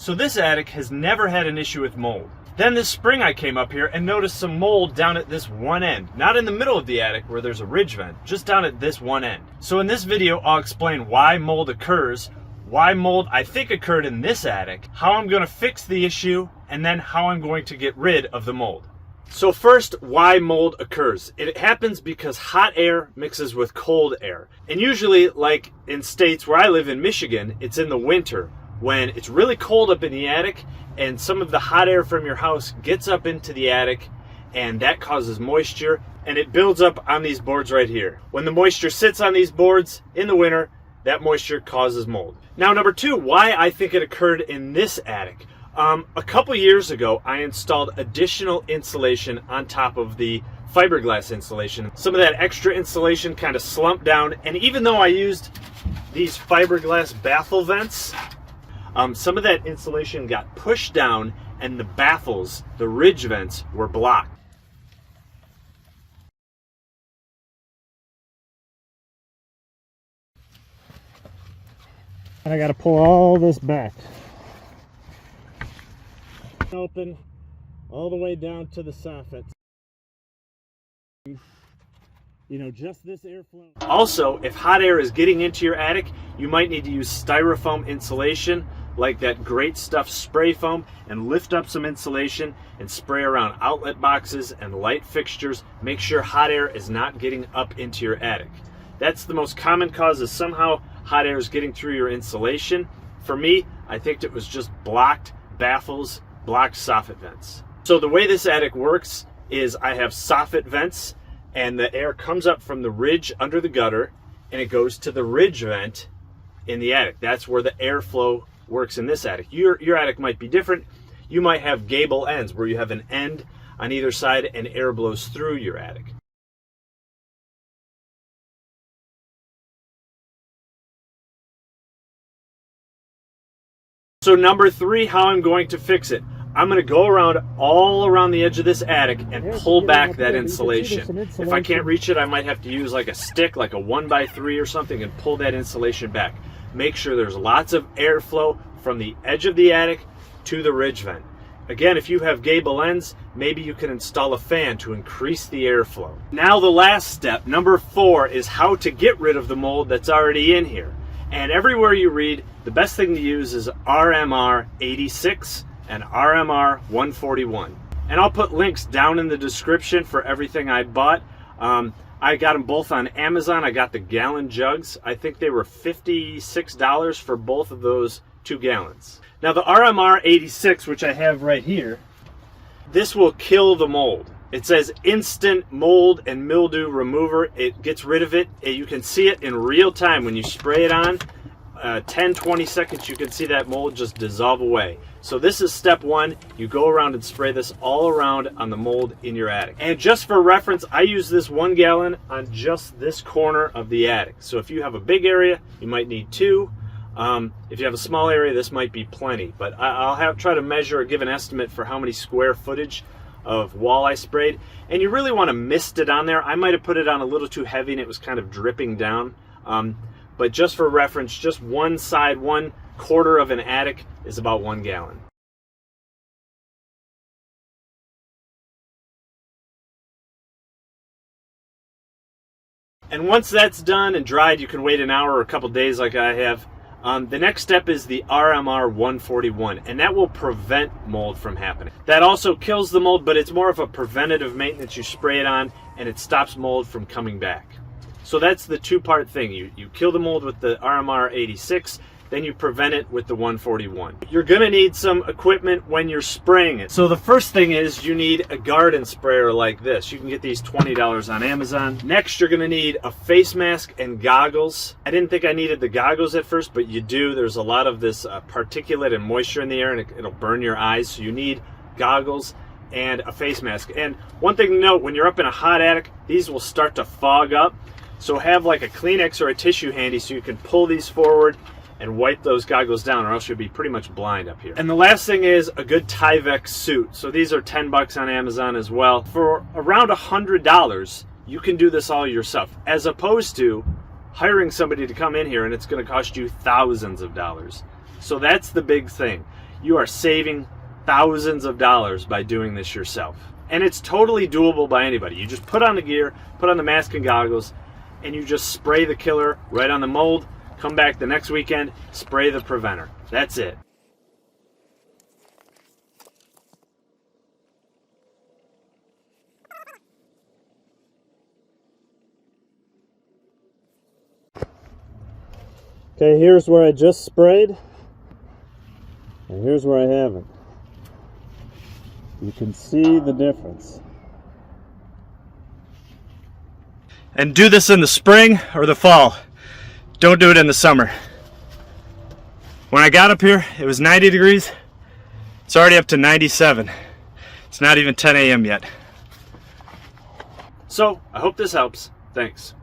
So this attic has never had an issue with mold. Then this spring I came up here and noticed some mold down at this one end. Not in the middle of the attic where there's a ridge vent, just down at this one end. So in this video, I'll explain why mold occurs, why mold I think occurred in this attic, how I'm going to fix the issue, and then how I'm going to get rid of the mold. So first, why mold occurs. It happens because hot air mixes with cold air. And usually, like in states where I live in Michigan, it's in the winter when it's really cold up in the attic and some of the hot air from your house gets up into the attic and that causes moisture and it builds up on these boards right here. When the moisture sits on these boards in the winter, that moisture causes mold. Now, number two, why I think it occurred in this attic. A couple years ago, I installed additional insulation on top of the fiberglass insulation. Some of that extra insulation kind of slumped down, and even though I used these fiberglass baffle vents, some of that insulation got pushed down and the baffles, the ridge vents, were blocked. And I got to pull all this back. Open all the way down to the soffit. You know, just this airflow. Also, if hot air is getting into your attic, you might need to use styrofoam insulation, like that Great Stuff spray foam, and lift up some insulation and spray around outlet boxes and light fixtures. Make sure hot air is not getting up into your attic. That's the most common cause, is somehow hot air is getting through your insulation. For me, I think it was just blocked baffles, blocked soffit vents. So the way this attic works is I have soffit vents and the air comes up from the ridge under the gutter and it goes to the ridge vent in the attic. That's where the airflow works in this attic. Your attic might be different. You might have gable ends where you have an end on either side and air blows through your attic. So number three, how I'm going to fix it. I'm going to go around all around the edge of this attic and pull back that insulation. If I can't reach it, I might have to use like a stick, like a 1x3 or something, and pull that insulation back. Make sure there's lots of airflow from the edge of the attic to the ridge vent. Again, if you have gable ends, maybe you can install a fan to increase the airflow. Now the last step, number four, is how to get rid of the mold that's already in here. And everywhere you read, the best thing to use is RMR 86 and RMR 141. And I'll put links down in the description for everything I bought. I got them both on Amazon. I got the gallon jugs. I think they were $56 for both of those 2 gallons. Now the RMR 86, which I have right here, this will kill the mold. It says instant mold and mildew remover. It gets rid of it. You can see it in real time when you spray it on. 10-20 seconds, you can see that mold just dissolve away. So this is step one. You go around and spray this all around on the mold in your attic. And just for reference, I use this 1 gallon on just this corner of the attic. So if you have a big area, you might need 2. If you have a small area, this might be plenty. But I'll try to measure or give an estimate for how many square footage of wall I sprayed. And you really want to mist it on there. I might have put it on a little too heavy and it was kind of dripping down. But just for reference, just one side, 1/4 of an attic is about 1 gallon. And once that's done and dried, you can wait an hour or a couple days like I have. The next step is the RMR 141, and that will prevent mold from happening. That also kills the mold, but it's more of a preventative maintenance. You spray it on and it stops mold from coming back. So that's the 2-part thing. You kill the mold with the RMR 86, then you prevent it with the 141. You're gonna need some equipment when you're spraying it. So the first thing is you need a garden sprayer like this. You can get these $20 on Amazon. Next, you're gonna need a face mask and goggles. I didn't think I needed the goggles at first, but you do. There's a lot of this particulate and moisture in the air and it'll burn your eyes. So you need goggles and a face mask. And one thing to note, when you're up in a hot attic, these will start to fog up. So have like a Kleenex or a tissue handy so you can pull these forward and wipe those goggles down, or else you'll be pretty much blind up here. And the last thing is a good Tyvek suit. So these are 10 bucks on Amazon as well. For around $100, you can do this all yourself, as opposed to hiring somebody to come in here and it's gonna cost you thousands of dollars. So that's the big thing. you are saving thousands of dollars by doing this yourself. And it's totally doable by anybody. You just put on the gear, put on the mask and goggles, and you just spray the killer right on the mold, come back the next weekend, spray the preventer. That's it. Okay, here's where I just sprayed, and here's where I haven't. You can see the difference. And do this in the spring or the fall. Don't do it in the summer. When I got up here, it was 90 degrees. It's already up to 97. It's not even 10 a.m. yet. So, I hope this helps. Thanks.